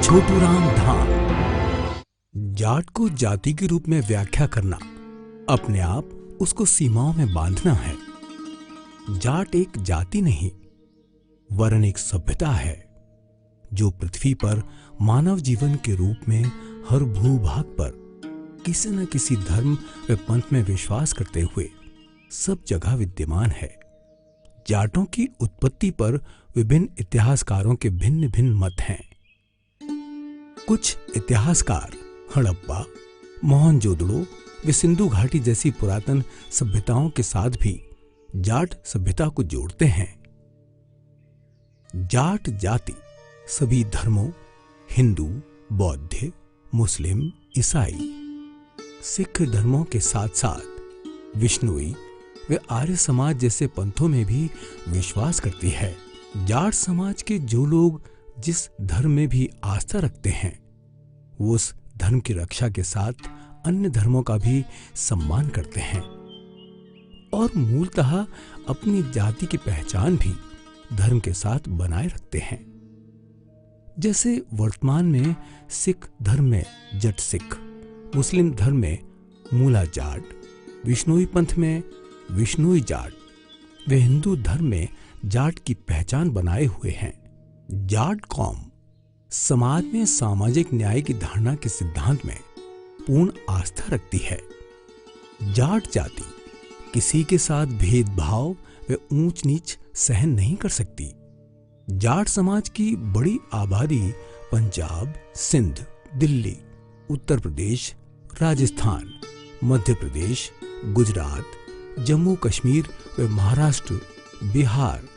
छोटू राम धाम। जाट को जाति के रूप में व्याख्या करना अपने आप उसको सीमाओं में बांधना है। जाट एक जाति नहीं वरन एक सभ्यता है जो पृथ्वी पर मानव जीवन के रूप में हर भूभाग पर किसी न किसी धर्म व पंथ में विश्वास करते हुए सब जगह विद्यमान है। जाटों की उत्पत्ति पर विभिन्न इतिहासकारों के भिन्न भिन्न मत हैं। कुछ इतिहासकार हड़प्पा, मोहनजोदड़ो व सिंधु घाटी जैसी पुरातन सभ्यताओं के साथ भी जाट सभ्यता को जोड़ते हैं। जाट जाति सभी धर्मों हिंदू, बौद्ध, मुस्लिम, ईसाई, सिख धर्मों के साथ साथ विष्णुई व आर्य समाज जैसे पंथों में भी विश्वास करती है। जाट समाज के जो लोग जिस धर्म में भी आस्था रखते हैं वो उस धर्म की रक्षा के साथ अन्य धर्मों का भी सम्मान करते हैं और मूलतः अपनी जाति की पहचान भी धर्म के साथ बनाए रखते हैं। जैसे वर्तमान में सिख धर्म में जट सिख, मुस्लिम धर्म में मूला जाट, विष्णुई पंथ में विष्णुई जाट व हिंदू धर्म में जाट की पहचान बनाए हुए हैं। जाट कौम समाज में सामाजिक न्याय की धारणा के सिद्धांत में पूर्ण आस्था रखती है। जाट जाति किसी के साथ भेदभाव व ऊंच नीच सहन नहीं कर सकती। जाट समाज की बड़ी आबादी पंजाब, सिंध, दिल्ली, उत्तर प्रदेश, राजस्थान, मध्य प्रदेश, गुजरात, जम्मू कश्मीर व महाराष्ट्र, बिहार,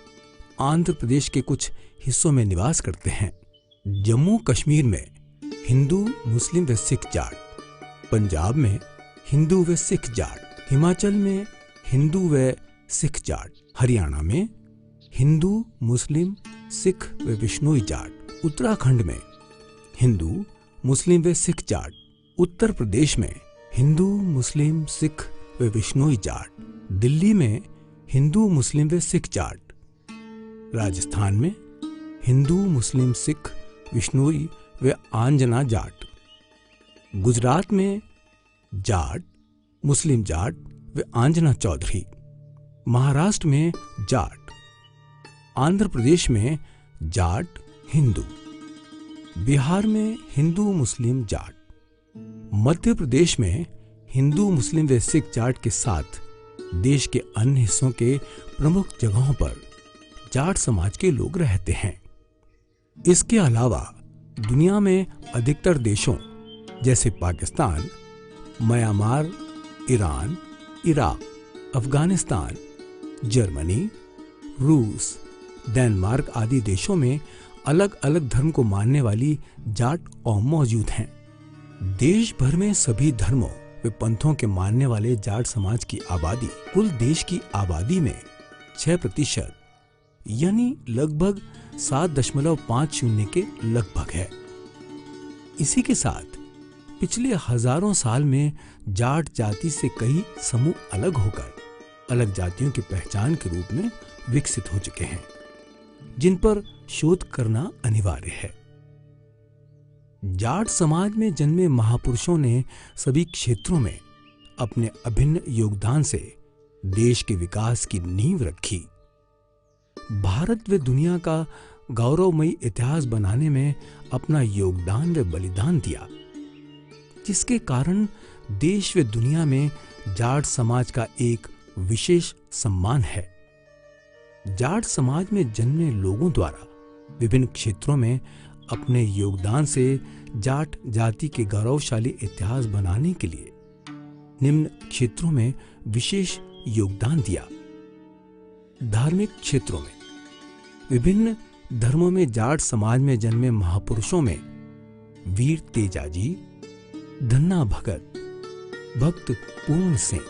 आंध्र प्रदेश के कुछ हिस्सों में निवास करते हैं। जम्मू कश्मीर में हिंदू, मुस्लिम व सिख जाट, पंजाब में हिंदू व सिख जाट, हिमाचल में हिंदू व सिख जाट, हरियाणा में हिंदू, मुस्लिम, सिख व विष्णुई जाट, उत्तराखंड में हिंदू, मुस्लिम व सिख जाट, उत्तर प्रदेश में हिंदू, मुस्लिम, सिख व विष्णुई जाट, दिल्ली में हिंदू, मुस्लिम व सिख जाट, राजस्थान में हिंदू, मुस्लिम, सिख, विष्णुई व आंजना जाट, गुजरात में जाट, मुस्लिम जाट व आंजना चौधरी, महाराष्ट्र में जाट, आंध्र प्रदेश में जाट, हिंदू, बिहार में हिंदू, मुस्लिम, जाट, मध्य प्रदेश में हिंदू, मुस्लिम व सिख जाट के साथ देश के अन्य हिस्सों के प्रमुख जगहों पर जाट समाज के लोग रहते हैं। इसके अलावा दुनिया में अधिकतर देशों जैसे Pakistan, Myanmar, Iran, Iraq, Afghanistan, Germany, रूस, डेनमार्क आदि देशों में अलग अलग धर्म को मानने वाली जाट कौम मौजूद हैं। देश भर में सभी धर्मों व पंथों के मानने वाले जाट समाज की आबादी कुल देश की आबादी में 6% यानी लगभग 7.50 के लगभग है। इसी के साथ पिछले हजारों साल में जाट जाति से कई समूह अलग होकर अलग जातियों की पहचान के रूप में विकसित हो चुके हैं जिन पर शोध करना अनिवार्य है। जाट समाज में जन्मे महापुरुषों ने सभी क्षेत्रों में अपने अभिन्न योगदान से देश के विकास की नींव रखी। भारत व दुनिया का गौरवमयी इतिहास बनाने में अपना योगदान व बलिदान दिया, जिसके कारण देश व दुनिया में जाट समाज का एक विशेष सम्मान है। जाट समाज में जन्मे लोगों द्वारा विभिन्न क्षेत्रों में अपने योगदान से जाट जाति के गौरवशाली इतिहास बनाने के लिए निम्न क्षेत्रों में विशेष योगदान दिया। धार्मिक क्षेत्रों में विभिन्न धर्मों में जाट समाज में जन्मे महापुरुषों में वीर तेजाजी, धन्ना भगत, भक्त पूर्ण सिंह,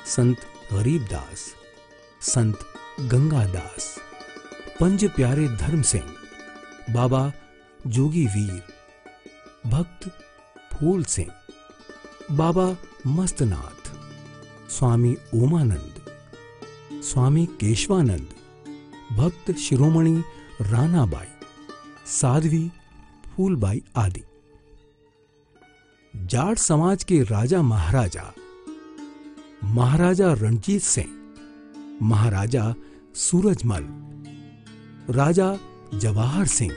संत गरीबदास, संत गंगादास, पंज प्यारे धर्म सिंह, बाबा जोगी वीर, भक्त फूल सिंह, बाबा मस्तनाथ, स्वामी ओमानंद, स्वामी केशवानंद, भक्त शिरोमणि रानाबाई, साध्वी फूलबाई आदि। जाट समाज के राजा महाराजा, महाराजा रणजीत सिंह, महाराजा सूरजमल, राजा जवाहर सिंह,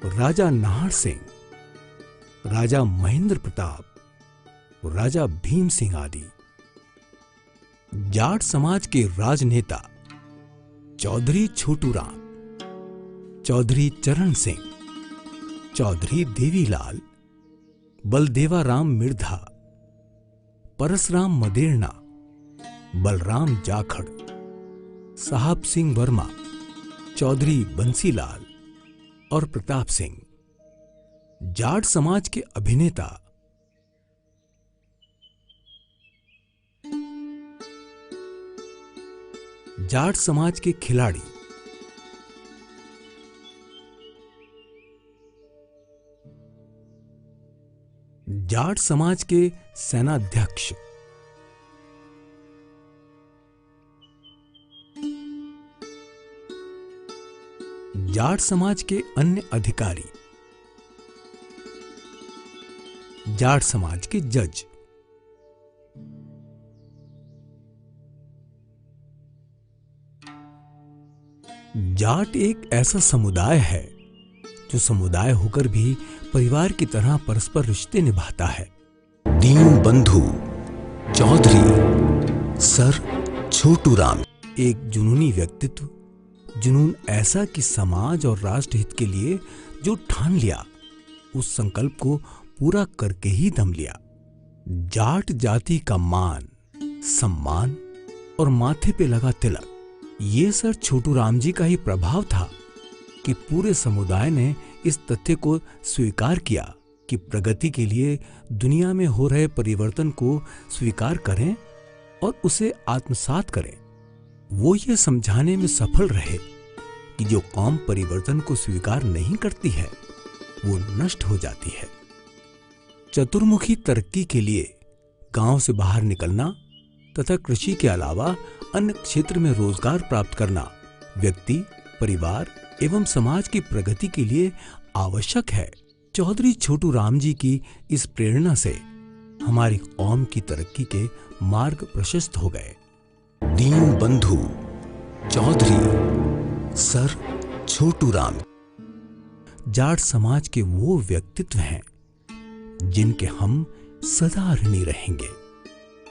राजा नाहर सिंह, राजा महेंद्र प्रताप, राजा भीम सिंह आदि। जाट समाज के राजनेता चौधरी छोटूराम, चौधरी चरण सिंह, चौधरी देवीलाल, बलदेवा राम मिर्धा, परसराम मदेरना, बलराम जाखड़, साहब सिंह वर्मा, चौधरी बंसीलाल और प्रताप सिंह। जाट समाज के अभिनेता जाट समाज के खिलाड़ी जाट समाज के सेनाध्यक्ष जाट समाज के अन्य अधिकारी, जाट समाज के जज। जाट एक ऐसा समुदाय है जो समुदाय होकर भी परिवार की तरह परस्पर रिश्ते निभाता है। दीन बंधु चौधरी सर छोटूराम एक जुनूनी व्यक्तित्व, जुनून ऐसा कि समाज और राष्ट्र हित के लिए जो ठान लिया उस संकल्प को पूरा करके ही दम लिया। जाट जाति का मान, सम्मान और माथे पे लगा तिलक, ये सर छोटूराम जी का ही प्रभाव था कि पूरे समुदाय ने इस तथ्य को स्वीकार किया कि प्रगति के लिए दुनिया में हो रहे परिवर्तन को स्वीकार करें और उसे आत्मसात करें। वो ये समझाने में सफल रहे कि जो कौम परिवर्तन को स्वीकार नहीं करती है वो नष्ट हो जाती है। चतुर्मुखी तरक्की के लिए गांव से बाहर निकलना तथा कृषि के अलावा अन्य क्षेत्र में रोजगार प्राप्त करना व्यक्ति, परिवार एवं समाज की प्रगति के लिए आवश्यक है। चौधरी छोटूराम जी की इस प्रेरणा से हमारी कौम की तरक्की के मार्ग प्रशस्त हो गए। दीन बंधु चौधरी सर छोटूराम जाट समाज के वो व्यक्तित्व हैं जिनके हम सदा ऋणी रहेंगे।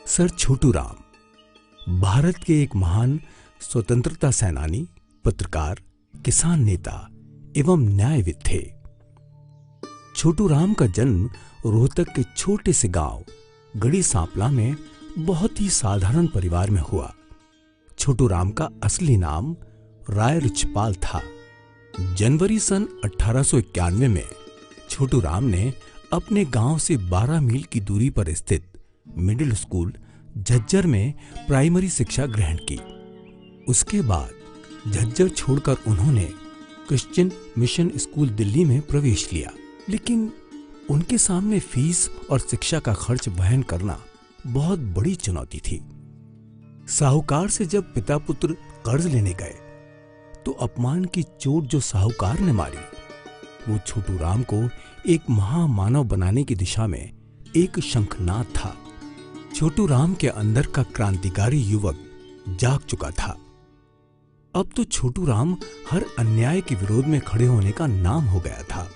सर छोटूराम भारत के एक महान स्वतंत्रता सेनानी, पत्रकार, किसान नेता एवं न्यायविद थे। छोटूराम का जन्म रोहतक के छोटे से गांव गढ़ी सांपला में बहुत ही साधारण परिवार में हुआ। छोटूराम का असली नाम राय रिछपाल था। जनवरी सन 1891 में छोटूराम ने अपने गांव से 12 मील की दूरी पर स्थित मिडिल स्कूल झज्जर में प्राइमरी शिक्षा ग्रहण की। उसके बाद झज्जर छोड़कर उन्होंने क्रिश्चियन मिशन स्कूल दिल्ली में प्रवेश लिया, लेकिन उनके सामने फीस और शिक्षा का खर्च वहन करना बहुत बड़ी चुनौती थी। साहूकार से जब पिता पुत्र कर्ज लेने गए तो अपमान की चोट जो साहूकार ने मारी वो छोटूराम को एक महामानव बनाने की दिशा में एक शंखनाद था। छोटूराम के अंदर का क्रांतिकारी युवक जाग चुका था। अब तो छोटूराम हर अन्याय के विरोध में खड़े होने का नाम हो गया था।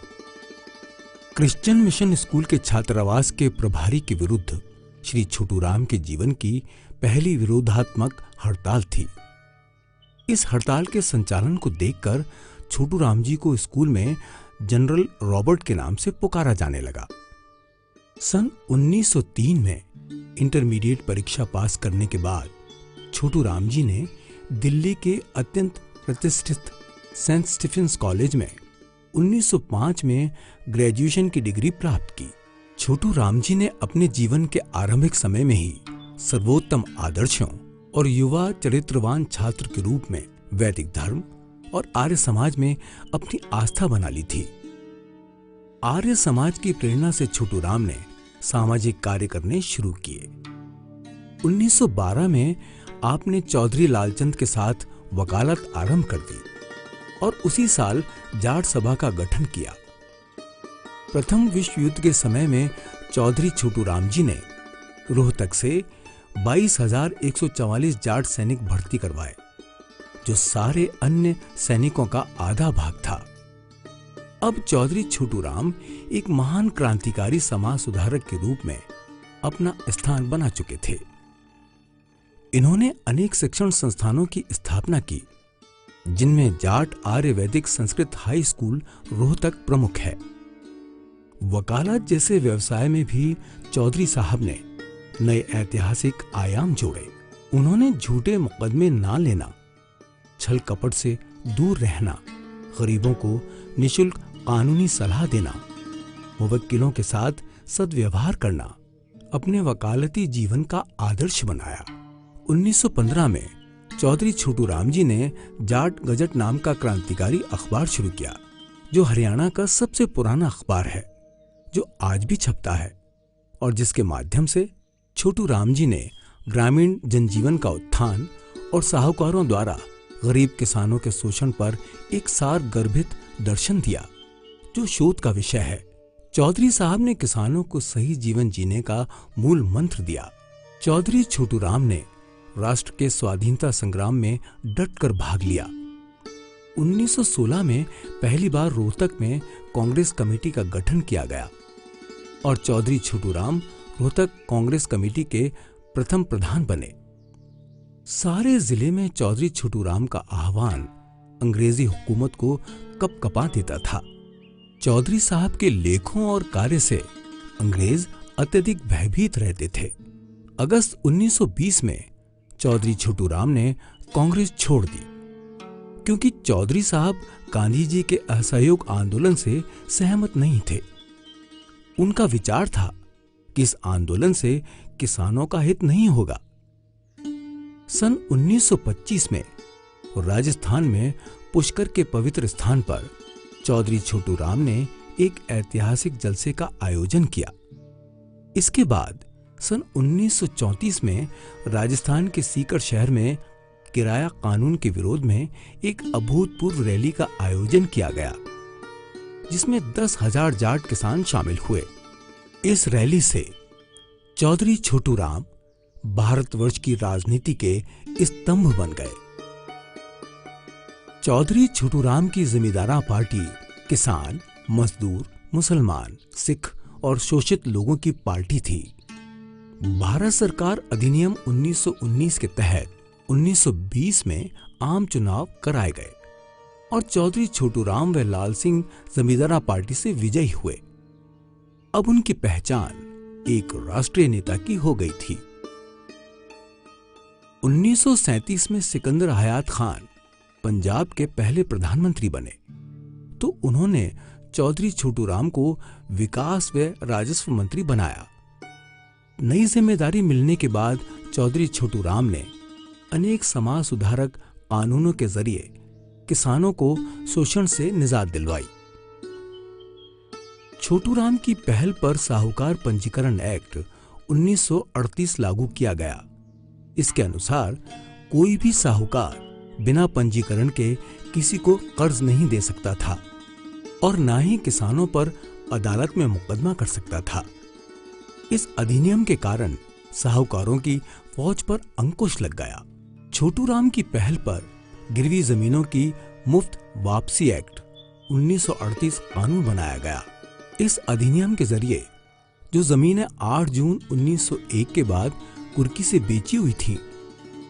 क्रिश्चियन मिशन स्कूल के छात्रावास के प्रभारी के विरुद्ध श्री छोटूराम के जीवन की पहली विरोधात्मक हड़ताल थी। इस हड़ताल के संचालन को देखकर छोटूराम जी को स्कूल में जनरल रॉबर्ट के नाम से पुकारा जाने लगा। सन 1903 में इंटरमीडिएट परीक्षा पास करने के बाद छोटूराम जी ने दिल्ली के अत्यंत प्रतिष्ठित सेंट स्टीफेंस कॉलेज में 1905 में ग्रेजुएशन की डिग्री प्राप्त की। छोटूराम जी ने अपने जीवन के आरंभिक समय में ही सर्वोत्तम आदर्शों और युवा चरित्रवान छात्र के रूप में वैदिक धर्म और आर्य समाज में अपनी आस्था बना ली थी। आर्य समाज की प्रेरणा से छोटूराम ने सामाजिक कार्य करने शुरू किए। 1912 में आपने चौधरी लालचंद के साथ वकालत आरंभ कर दी और उसी साल जाट सभा का गठन किया। प्रथम विश्व युद्ध के समय में चौधरी छोटू राम जी ने रोहतक से 22,144 जाट सैनिक भर्ती करवाए, जो सारे अन्य सैनिकों का आधा भाग था। अब चौधरी छोटू राम एक महान क्रांतिकारी समाज सुधारक के रूप में अपना स्थान बना चुके थे। इन्होंने अनेक शिक्षण संस्थानों की स्थापना की, जिनमें जाट आर्य वैदिक संस्कृत हाई स्कूल रोहतक प्रमुख है। वकालत जैसे व्यवसाय में भी चौधरी साहब ने नए ऐतिहासिक आयाम जोड़े। उन्होंने झूठे मुकदमे ना लेना, छल कपट से दूर रहना, गरीबों को निशुल्क कानूनी सलाह देना, मुवक्किलों के साथ सद्व्यवहार करना अपने वकालती जीवन का आदर्श बनाया। 1915 में चौधरी छोटू राम जी ने जाट गजट नाम का क्रांतिकारी अखबार शुरू किया, जो हरियाणा का सबसे पुराना अखबार है, जो आज भी छपता है और जिसके माध्यम से छोटू राम जी ने ग्रामीण जनजीवन का उत्थान और साहूकारों द्वारा गरीब किसानों के शोषण पर एक सार गर्भित दर्शन दिया, जो शोध का विषय है। चौधरी साहब ने किसानों को सही जीवन जीने का मूल मंत्र दिया। चौधरी छोटू राम ने राष्ट्र के स्वाधीनता संग्राम में डटकर भाग लिया। 1916 में पहली बार रोहतक में कांग्रेस कमेटी का गठन किया गया और चौधरी छोटू राम रोहतक कांग्रेस कमेटी के प्रथम प्रधान बने। सारे जिले में चौधरी छोटू राम का आह्वान अंग्रेजी हुकूमत को कपकपा देता था। चौधरी साहब के लेखों और कार्य से अंग्रेज अत्यधिक भयभीत रहते थे। अगस्त 1920 में चौधरी छोटू राम ने कांग्रेस छोड़ दी, क्योंकि चौधरी साहब गांधी जी के असहयोग आंदोलन से सहमत नहीं थे। उनका विचार था कि इस आंदोलन से किसानों का हित नहीं होगा। सन 1925 में राजस्थान में पुष्कर के पवित्र स्थान पर चौधरी छोटू राम ने एक ऐतिहासिक जलसे का आयोजन किया। इसके बाद सन 1934 में राजस्थान के सीकर शहर में किराया कानून के विरोध में एक अभूतपूर्व रैली का आयोजन किया गया, जिसमें 10,000 जाट किसान शामिल हुए। इस रैली से चौधरी छोटू राम भारतवर्ष की राजनीति के स्तंभ बन गए। चौधरी छोटू राम की जमींदारा पार्टी किसान, मजदूर, मुसलमान, सिख और शोषित लोगों की पार्टी थी। भारत सरकार अधिनियम 1919 के तहत 1920 में आम चुनाव कराए गए और चौधरी छोटू राम व लाल सिंह जमींदारा पार्टी से विजयी हुए। अब उनकी पहचान एक राष्ट्रीय नेता की हो गई थी। 1937 में सिकंदर हयात खान पंजाब के पहले प्रधानमंत्री बने, तो उन्होंने चौधरी छोटू राम को विकास व राजस्व मंत्री बनाया। नई जिम्मेदारी मिलने के बाद चौधरी छोटू राम ने अनेक समाज सुधारक कानूनों के जरिए किसानों को शोषण से निजात दिलवाई। छोटू राम की पहल पर साहूकार पंजीकरण एक्ट 1938 लागू किया गया। इसके अनुसार कोई भी साहूकार बिना पंजीकरण के किसी को कर्ज नहीं दे सकता था और ना ही किसानों पर अदालत में मुकदमा कर सकता था। इस अधिनियम के कारण साहूकारों की फौज पर अंकुश लग गया। छोटू राम की पहल पर गिरवी जमीनों की मुफ्त वापसी एक्ट 1938 कानून बनाया गया। इस अधिनियम के जरिए जो जमीनें 8 जून 1901 के बाद कुर्की से बेची हुई थीं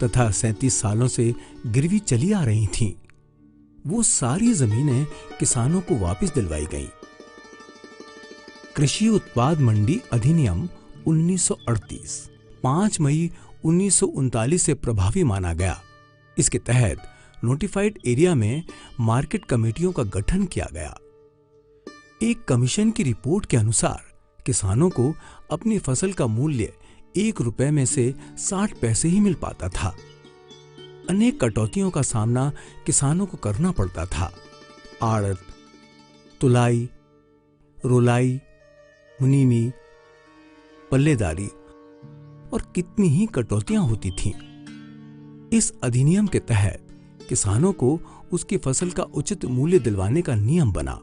तथा 37 सालों से गिरवी चली आ रही थीं, वो सारी जमीनें किसानों को वापस दिलवाई गईं। कृषि उत्पाद मंडी अधिनियम 1938 5 मई 1939 से प्रभावी माना गया। इसके तहत नोटिफाइड एरिया में मार्केट कमेटियों का गठन किया गया। एक कमीशन की रिपोर्ट के अनुसार किसानों को अपनी फसल का मूल्य 1 रुपए में से 60 पैसे ही मिल पाता था। अनेक कटौतियों का सामना किसानों को करना पड़ता था। आड़त, तुलाई, रोलाई, मुनीमी, पल्लेदारी और कितनी ही कटौतियां होती थीं। इस अधिनियम के तहत किसानों को उसकी फसल का उचित मूल्य दिलवाने का नियम बना।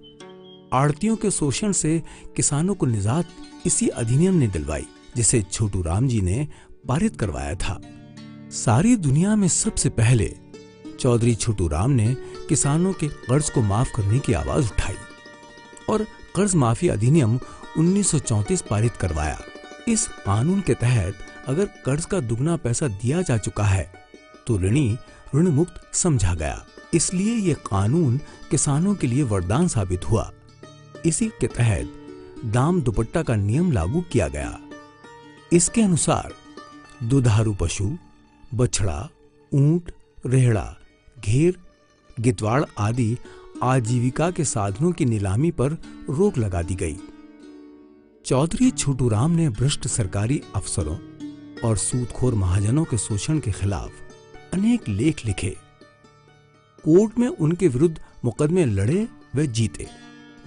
आड़तियों के शोषण से किसानों को निजात इसी अधिनियम ने दिलवाई, जिसे छोटू राम जी ने पारित करवाया था। सारी दुनिया में सबसे पहले चौधरी छोटू राम ने किसानों के कर्ज को माफ करने की आवाज उठाई और कर्ज माफी अधिनियम 1934 पारित करवाया। इस कानून के तहत अगर कर्ज का दुगना पैसा दिया जा चुका है तो ऋणी ऋण मुक्त समझा गया। इसलिए यह कानून किसानों के लिए वरदान साबित हुआ। इसी के तहत दाम दुपट्टा का नियम लागू किया गया। इसके अनुसार दुधारू पशु, बछड़ा, ऊंट, रेहड़ा, घेर, गितवाड़ आदि आजीविका के साधनों की नीलामी पर रोक लगा दी गई। चौधरी छोटू राम ने भ्रष्ट सरकारी अफसरों और सूदखोर महाजनों के शोषण के खिलाफ अनेक लेख लिखे। कोर्ट में उनके विरुद्ध मुकदमे लड़े व जीते।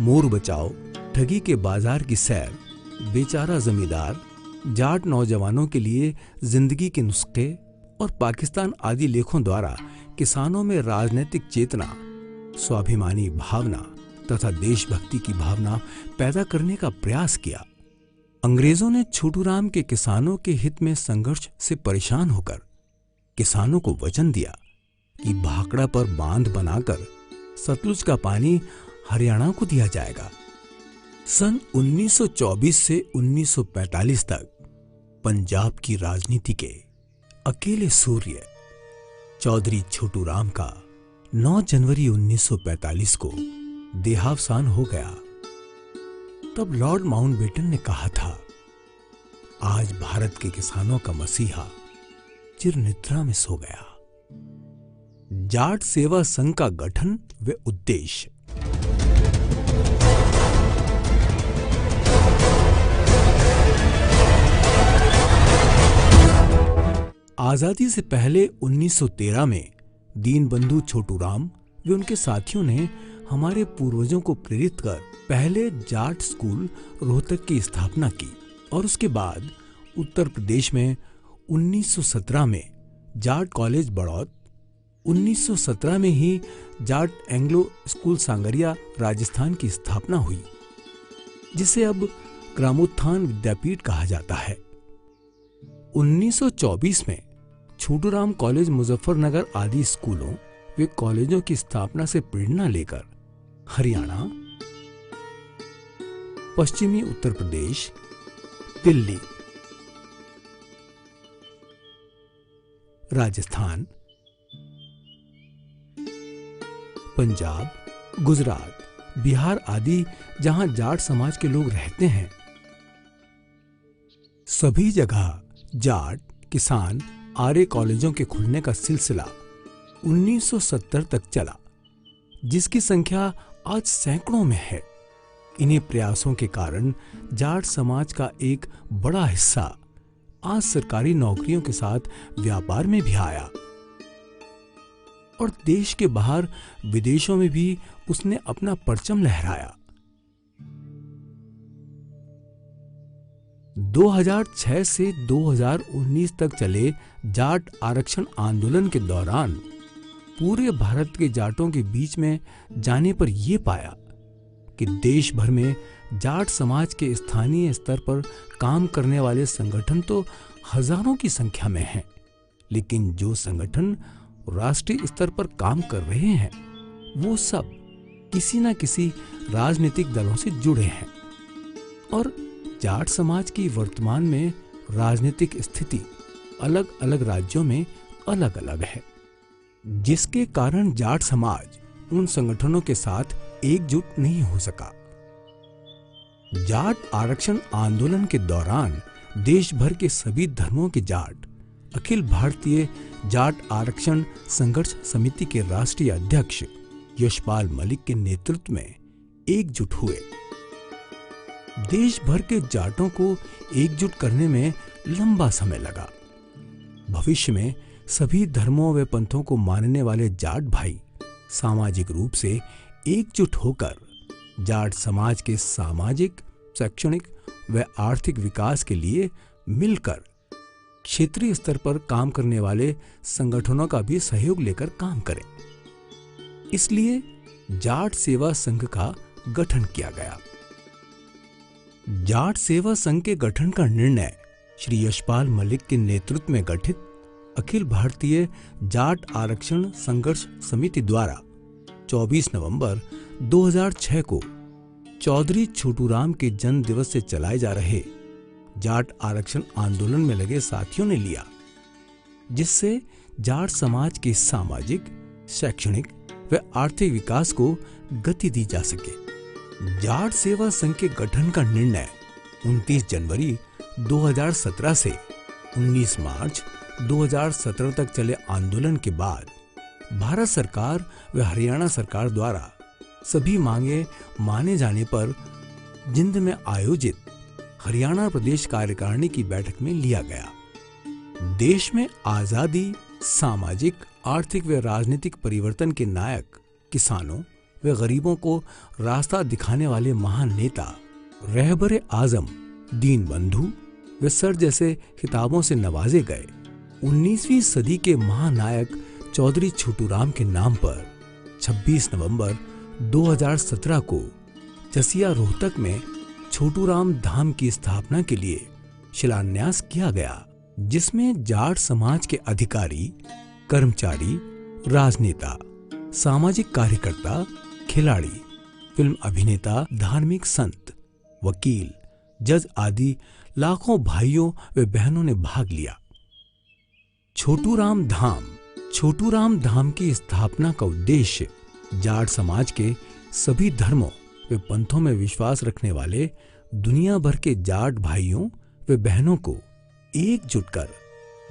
मोर बचाओ, ठगी के बाजार की सैर, बेचारा जमींदार, जाट नौजवानों के लिए जिंदगी के नुस्खे और पाकिस्तान आदि लेखों द्वारा किसानों में राजनीतिक चेतना, स्वाभिमानी भावना तथा देशभक्ति की भावना पैदा करने का प्रयास किया। अंग्रेजों ने छोटू राम के किसानों के हित में संघर्ष से परेशान होकर किसानों को वचन दिया कि भाखड़ा पर बांध बनाकर सतलुज का पानी हरियाणा को दिया जाएगा। सन 1924 से 1945 तक पंजाब की राजनीति के अकेले सूर्य चौधरी छोटू राम का 9 जनवरी 1945 को देहावसान हो गया। तब लॉर्ड माउंटबेटन ने कहा था, आज भारत के किसानों का मसीहा चिर निद्रा में सो गया। जाट सेवा संघ का गठन व उद्देश्य। आजादी से पहले 1913 में दीनबंधु छोटू राम व उनके साथियों ने हमारे पूर्वजों को प्रेरित कर पहले जाट स्कूल रोहतक की स्थापना की और उसके बाद उत्तर प्रदेश में 1917 में जाट कॉलेज बड़ौत, 1917 में ही जाट एंग्लो स्कूल सांगरिया राजस्थान की स्थापना हुई, जिसे अब ग्रामोत्थान विद्यापीठ कहा जाता है। 1924 में छोटू राम कॉलेज मुजफ्फरनगर आदि स्कूलों व कॉलेजों की स्थापना से प्रेरणा लेकर हरियाणा, पश्चिमी उत्तर प्रदेश, दिल्ली, राजस्थान, पंजाब, गुजरात, बिहार आदि जहां जाट समाज के लोग रहते हैं, सभी जगह जाट, किसान, आर्य कॉलेजों के खुलने का सिलसिला 1970 तक चला, जिसकी संख्या आज सैकड़ों में है। इन्हीं प्रयासों के कारण जाट समाज का एक बड़ा हिस्सा आज सरकारी नौकरियों के साथ व्यापार में भी आया और देश के बाहर विदेशों में भी उसने अपना परचम लहराया। 2006 से 2019 तक चले जाट आरक्षण आंदोलन के दौरान पूरे भारत के जाटों के बीच में जाने पर यह पाया कि देश भर में जाट समाज के स्थानीय स्तर पर काम करने वाले संगठन तो हजारों की संख्या में हैं, लेकिन जो संगठन राष्ट्रीय स्तर पर काम कर रहे हैं वो सब किसी न किसी राजनीतिक दलों से जुड़े हैं और जाट समाज की वर्तमान में राजनीतिक स्थिति अलग अलग राज्यों में अलग अलग है, जिसके कारण जाट समाज उन संगठनों के साथ एकजुट नहीं हो सका। जाट आरक्षण आंदोलन के दौरान देश भर के सभी धर्मों के जाट अखिल भारतीय जाट आरक्षण संघर्ष समिति के राष्ट्रीय अध्यक्ष यशपाल मलिक के नेतृत्व में एकजुट हुए। देश भर के जाटों को एकजुट करने में लंबा समय लगा। भविष्य में सभी धर्मों व पंथों को मानने वाले जाट भाई सामाजिक रूप से एकजुट होकर जाट समाज के सामाजिक, शैक्षणिक व आर्थिक विकास के लिए मिलकर क्षेत्रीय स्तर पर काम करने वाले संगठनों का भी सहयोग लेकर काम करें। इसलिए जाट सेवा संघ का गठन किया गया। जाट सेवा संघ के गठन का निर्णय श्री यशपाल मलिक के नेतृत्व में गठित अखिल भारतीय जाट आरक्षण संघर्ष समिति द्वारा 24 नवंबर 2006 को चौधरी छोटूराम के जन्म दिवस से चलाए जा रहे जाट आरक्षण आंदोलन में लगे साथियों ने लिया, जिससे जाट समाज के सामाजिक, शैक्षणिक व आर्थिक विकास को गति दी जा सके। जाट सेवा संघ के गठन का निर्णय 29 जनवरी 2017 से 19 मार्च 2017 तक चले आंदोलन के बाद भारत सरकार व हरियाणा सरकार द्वारा सभी मांगे माने जाने पर जिंद में आयोजित हरियाणा प्रदेश कार्यकारिणी की बैठक में लिया गया। देश में आजादी, सामाजिक, आर्थिक व राजनीतिक परिवर्तन के नायक, किसानों व गरीबों को रास्ता दिखाने वाले महान नेता रहबरे आजम दीनबंधु व सर जैसे खिताबों से नवाजे गए 19वीं सदी के महानायक चौधरी छोटूराम के नाम पर 26 नवंबर 2017 को जसिया रोहतक में छोटूराम धाम की स्थापना के लिए शिलान्यास किया गया, जिसमें जाट समाज के अधिकारी, कर्मचारी, राजनेता, सामाजिक कार्यकर्ता, खिलाड़ी, फिल्म अभिनेता, धार्मिक संत, वकील, जज आदि लाखों भाइयों व बहनों ने भाग लिया। छोटूराम धाम की स्थापना का उद्देश्य जाट समाज के सभी धर्मों व पंथों में विश्वास रखने वाले दुनिया भर के जाट भाइयों व बहनों को एकजुट कर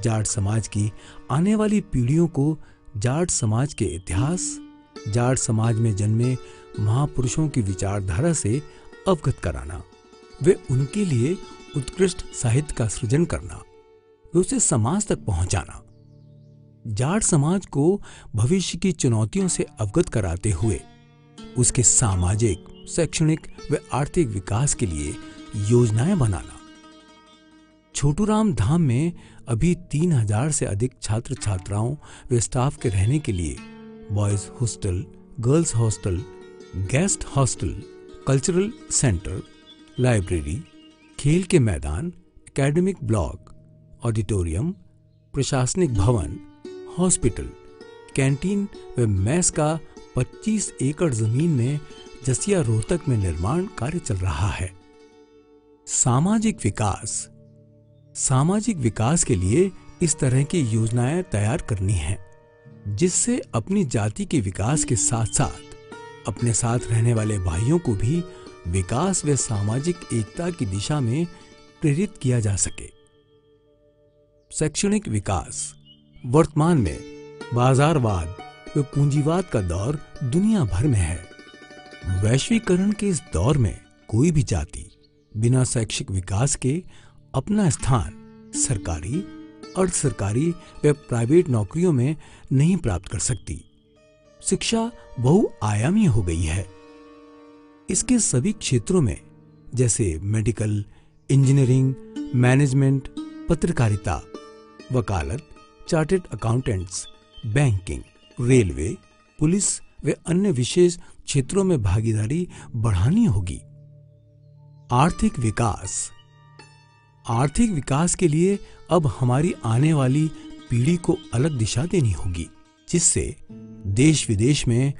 जाट समाज की आने वाली पीढ़ियों को जाट समाज के इतिहास, जाट समाज में जन्मे महापुरुषों की विचारधारा से अवगत कराना व उनके लिए उत्कृष्ट साहित्य का सृजन करना व उसे समाज तक पहुंचाना। जाट समाज को भविष्य की चुनौतियों से अवगत कराते हुए उसके सामाजिक, शैक्षणिक व आर्थिक विकास के लिए योजनाएं बनाना। छोटूराम धाम में अभी 3000 से अधिक छात्र छात्राओं व स्टाफ के रहने के लिए boys hostel, girls hostel, guest hostel, cultural centre, library, खेल के मैदान, एकेडमिक ब्लॉक, ऑडिटोरियम, प्रशासनिक भवन, हॉस्पिटल, कैंटीन व मेस का 25 एकड़ जमीन में जसिया रोहतक में निर्माण कार्य चल रहा है। सामाजिक विकास के लिए इस तरह की योजनाएं तैयार करनी है, जिससे अपनी जाति के विकास के साथ साथ अपने साथ रहने वाले भाइयों को भी विकास व सामाजिक एकता की दिशा में प्रेरित किया जा सके। शैक्षणिक विकास। वर्तमान में बाजारवाद व पूंजीवाद का दौर दुनिया भर में है। वैश्वीकरण के इस दौर में कोई भी जाति बिना शैक्षिक विकास के अपना स्थान सरकारी, अर्ध-सरकारी व प्राइवेट नौकरियों में नहीं प्राप्त कर सकती। शिक्षा बहुआयामी हो गई है। इसके सभी क्षेत्रों में जैसे मेडिकल, इंजीनियरिंग, मैनेजमेंट, पत्रकारिता, वकालत, chartered accountants, banking, railway, police व अन्य विशेष क्षेत्रों में भागीदारी बढ़ानी होगी। आर्थिक विकास के लिए अब हमारी आने वाली पीढ़ी को अलग दिशा देनी होगी, जिससे देश विदेश में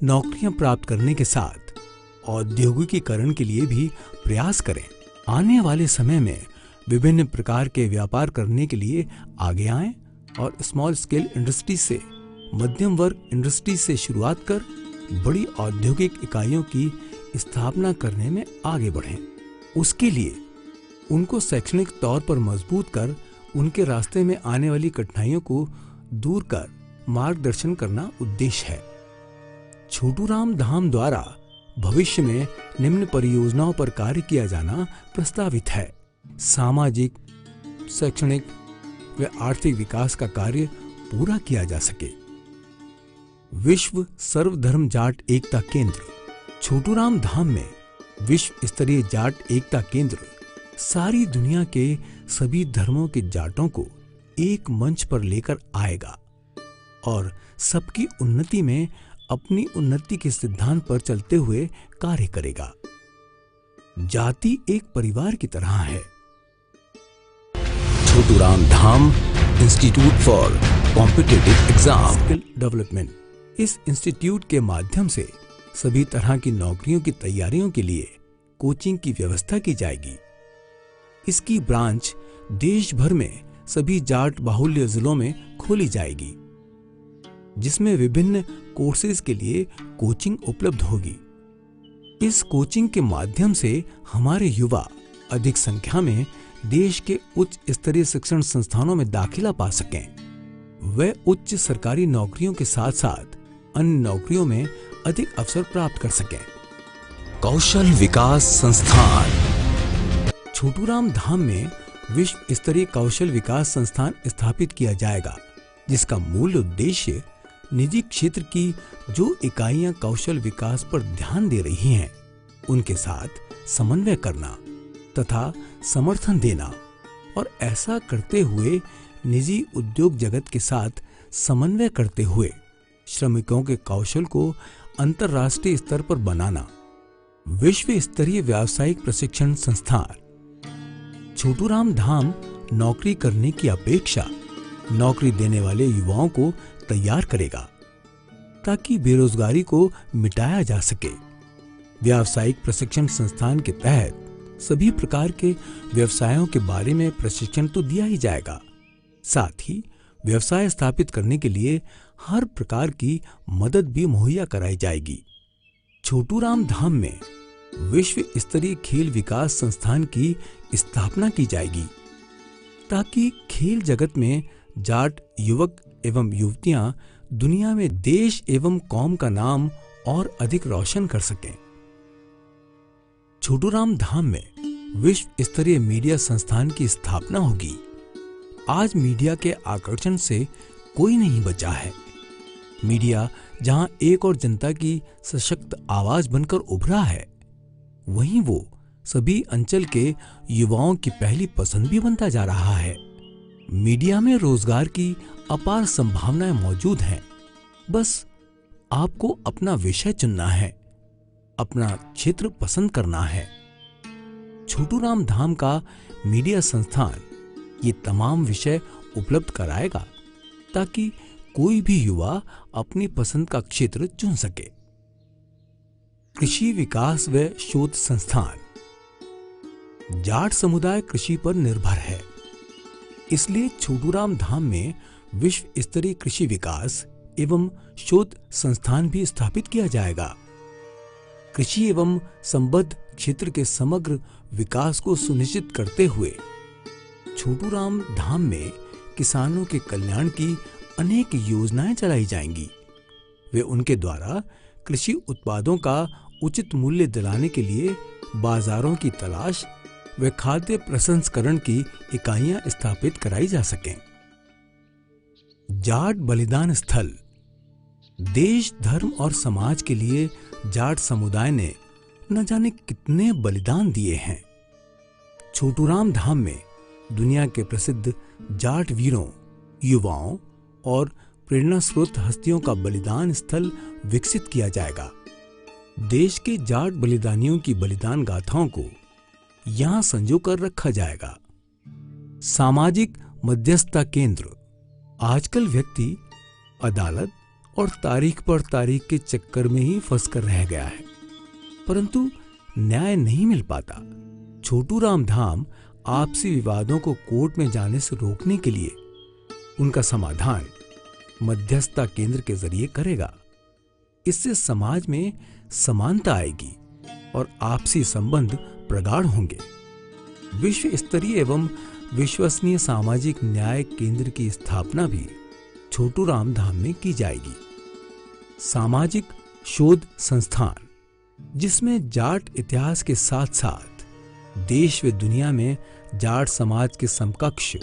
नौकरियां प्राप्त करने के साथ औद्योगिकीकरण के लिए भी प्रयास करें। आने वाले समय में विभिन्न प्रकार के व्यापार करने के लिए आगे आएं और स्मॉल स्केल इंडस्ट्री से मध्यम वर्ग इंडस्ट्री से शुरुआत कर बड़ी औद्योगिक इकाइयों की स्थापना करने में आगे बढ़ें। उसके लिए उनको शैक्षणिक तौर पर मजबूत कर उनके रास्ते में आने वाली कठिनाइयों को दूर कर मार्गदर्शन करना उद्देश्य है। छोटूराम धाम द्वारा भविष्य में निम्न परियोजनाओं पर कार्य किया जाना प्रस्तावित है। सामाजिक, शैक्षणिक व आर्थिक विकास का कार्य पूरा किया जा सके। विश्व सर्वधर्म जाट एकता केंद्र। छोटूराम धाम में विश्व स्तरीय जाट एकता केंद्र सारी दुनिया के सभी धर्मों के जाटों को एक मंच पर लेकर आएगा और सबकी उन्नति में अपनी उन्नति के सिद्धांत पर चलते हुए कार्य करेगा। जाति एक परिवार की तरह है। Chhoturam Dham institute for competitive exam skill development, इस इंस्टीट्यूट के माध्यम से सभी तरह की नौकरियों की तैयारियों के लिए कोचिंग की व्यवस्था की जाएगी। इसकी ब्रांच देश भर में सभी जाट बाहुल्य जिलों में खोली जाएगी, जिसमें विभिन्न कोर्सेज के लिए कोचिंग उपलब्ध होगी। इस कोचिंग के माध्यम से हमारे युवा अधिक संख्या में देश के उच्च स्तरीय शिक्षण संस्थानों में दाखिला पा सकें। वे उच्च सरकारी नौकरियों के साथ साथ अन्य नौकरियों में अधिक अवसर प्राप्त कर सकें। कौशल विकास संस्थान, छोटूराम धाम में विश्व स्तरीय कौशल विकास संस्थान स्थापित किया जाएगा, जिसका मूल उद्देश्य निजी क्षेत्र की जो इकाइयां कौशल विकास पर ध्यान दे रही हैं, उनके साथ समन्वय करना तथा समर्थन देना और ऐसा करते हुए निजी उद्योग जगत के साथ समन्वय करते हुए श्रमिकों के कौशल को अंतर्राष्ट्रीय स्तर पर बनाना। विश्व स्तरीय व्यावसायिक प्रशिक्षण संस्थान, छोटूराम धाम नौकरी करने की अपेक्षा नौकरी देने वाले युवाओं को तैयार करेगा ताकि बेरोजगारी को मिटाया जा सके। व्यावसायिक प्रशिक्षण संस्थान के तहत सभी प्रकार के व्यवसायों के बारे में प्रशिक्षण तो दिया ही जाएगा, साथ ही व्यवसाय स्थापित करने के लिए हर प्रकार की मदद भी मुहैया कराई जाएगी। छोटूराम धाम में विश्व स्तरीय खेल विकास संस्थान की स्थापना की जाएगी ताकि खेल जगत में जाट युवक एवं युवतियां दुनिया में देश एवं कौम का नाम और अधिक रोशन कर सकें। छोटूराम धाम में विश्व स्तरीय मीडिया संस्थान की स्थापना होगी। आज मीडिया के आकर्षण से कोई नहीं बचा है। मीडिया जहां एक और जनता की सशक्त आवाज बनकर उभरा है, वहीं वो सभी अंचल के युवाओं की पहली पसंद भी बनता जा रहा है। मीडिया में रोजगार की अपार संभावनाएं मौजूद हैं। बस आपको अपना विषय चुनना है, अपना क्षेत्र पसंद करना है। छोटूराम धाम का मीडिया संस्थान ये तमाम विषय उपलब्ध कराएगा ताकि कोई भी युवा अपनी पसंद का क्षेत्र चुन सके। कृषि विकास व शोध संस्थान, जाट समुदाय कृषि पर निर्भर है, इसलिए छोटूराम धाम में विश्व स्तरीय कृषि विकास एवं शोध संस्थान भी स्थापित किया जाएगा। कृषि एवं संबद्ध क्षेत्र के समग्र विकास को सुनिश्चित करते हुए छोटूराम धाम में किसानों के कल्याण की अनेक योजनाएं चलाई जाएंगी। वे उनके द्वारा कृषि उत्पादों का उचित मूल्य दिलाने के लिए बाजारों की तलाश व खाद्य प्रसंस्करण की इकाइयां स्थापित कराई जा सकें। जाट बलिदान स्थल, देश धर्म और समाज के लिए जाट समुदाय ने न जाने कितने बलिदान दिए हैं। छोटूराम धाम में दुनिया के प्रसिद्ध जाट वीरों, युवाओं और प्रेरणा स्रोत हस्तियों का बलिदान स्थल विकसित किया जाएगा। देश के जाट बलिदानियों की बलिदान गाथाओं को यहां संजो कर रखा जाएगा। सामाजिक मध्यस्थता केंद्र, आजकल व्यक्ति अदालत और तारीख पर तारीख के चक्कर में ही फंस कर रह गया है, परंतु न्याय नहीं मिल पाता। छोटूराम धाम आपसी विवादों को कोर्ट में जाने से रोकने के लिए उनका समाधान मध्यस्थता केंद्र के जरिए करेगा। इससे समाज में समानता आएगी और आपसी संबंध प्रगाढ़ होंगे। विश्व स्तरीय एवं विश्वसनीय सामाजिक न्याय केंद्र की स्थापना भी छोटूराम धाम में की जाएगी। सामाजिक शोध संस्थान, जिसमें जाट इतिहास के साथ साथ देश व दुनिया में जाट समाज के समकक्ष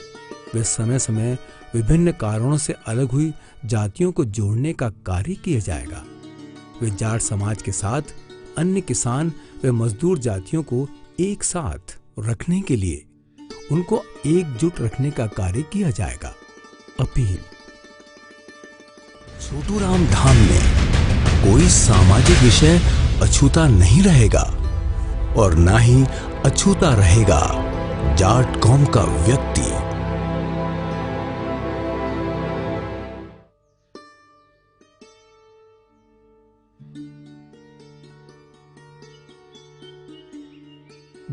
व समय समय विभिन्न कारणों से अलग हुई जातियों को जोड़ने का कार्य किया जाएगा। वे जाट समाज के साथ अन्य किसान व मजदूर जातियों को एक साथ रखने के लिए उनको एकजुट रखने का कार्य किया जाएगा। अपील, छोटूराम धाम में कोई सामाजिक विषय अछूता नहीं रहेगा और ना ही अछूता रहेगा जाट कौम का व्यक्ति।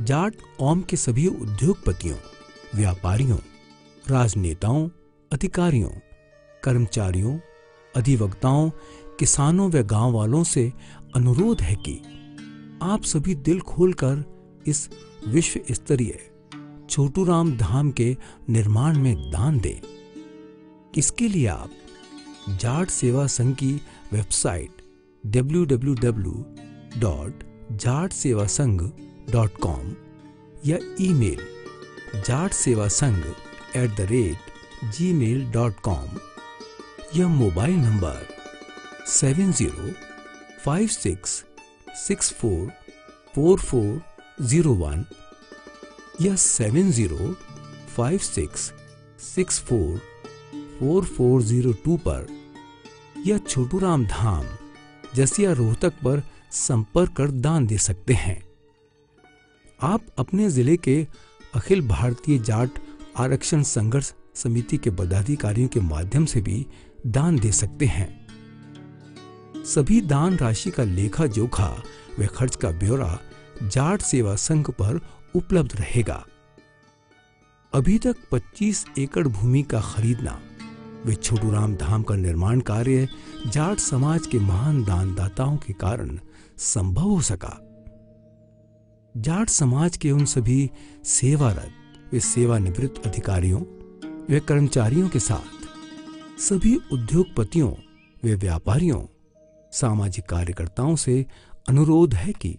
जाट कौम के सभी उद्योगपतियों, व्यापारियों, राजनेताओं, अधिकारियों, कर्मचारियों, अधिवक्ताओं, किसानों व गांव वालों से अनुरोध है कि आप सभी दिल खोलकर इस विश्व स्तरीय छोटू राम धाम के निर्माण में दान दें। इसके लिए आप जाट सेवा संघ की वेबसाइट www.jatsevasangh.com या ईमेल jatsevasangh@gmail.com या मोबाइल नंबर 7056644401 या 7056644402 पर या छोटू राम धाम जसिया रोहतक पर संपर्क कर दान दे सकते हैं। आप अपने जिले के अखिल भारतीय जाट आरक्षण संघर्ष समिति के पदाधिकारियों के माध्यम से भी दान दे सकते हैं। सभी दान राशि का लेखा जोखा व खर्च का ब्यौरा जाट सेवा संघ पर उपलब्ध रहेगा। अभी तक 25 एकड़ भूमि का खरीदना व छोटू राम धाम का निर्माण कार्य जाट समाज के महान दानदाताओं के कारण संभव हो सका। जाट समाज के उन सभी सेवारत व सेवानिवृत्त अधिकारियों व कर्मचारियों के साथ सभी उद्योगपतियों व व्यापारियों, सामाजिक कार्यकर्ताओं से अनुरोध है कि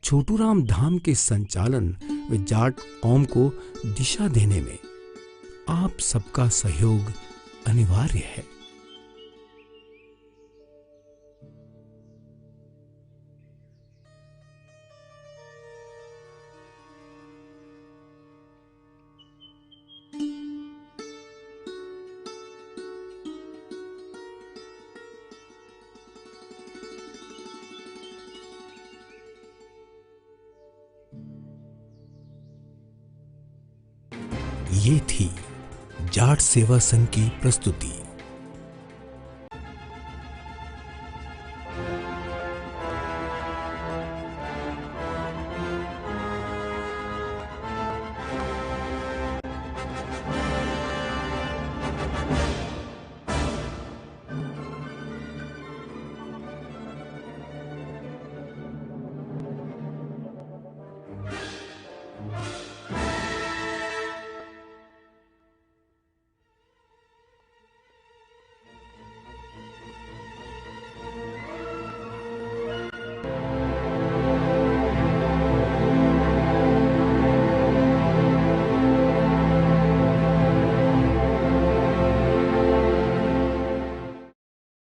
छोटू राम धाम के संचालन व जाट कौम को दिशा देने में आप सबका सहयोग अनिवार्य है। ये थी जाट सेवा संघ की प्रस्तुति।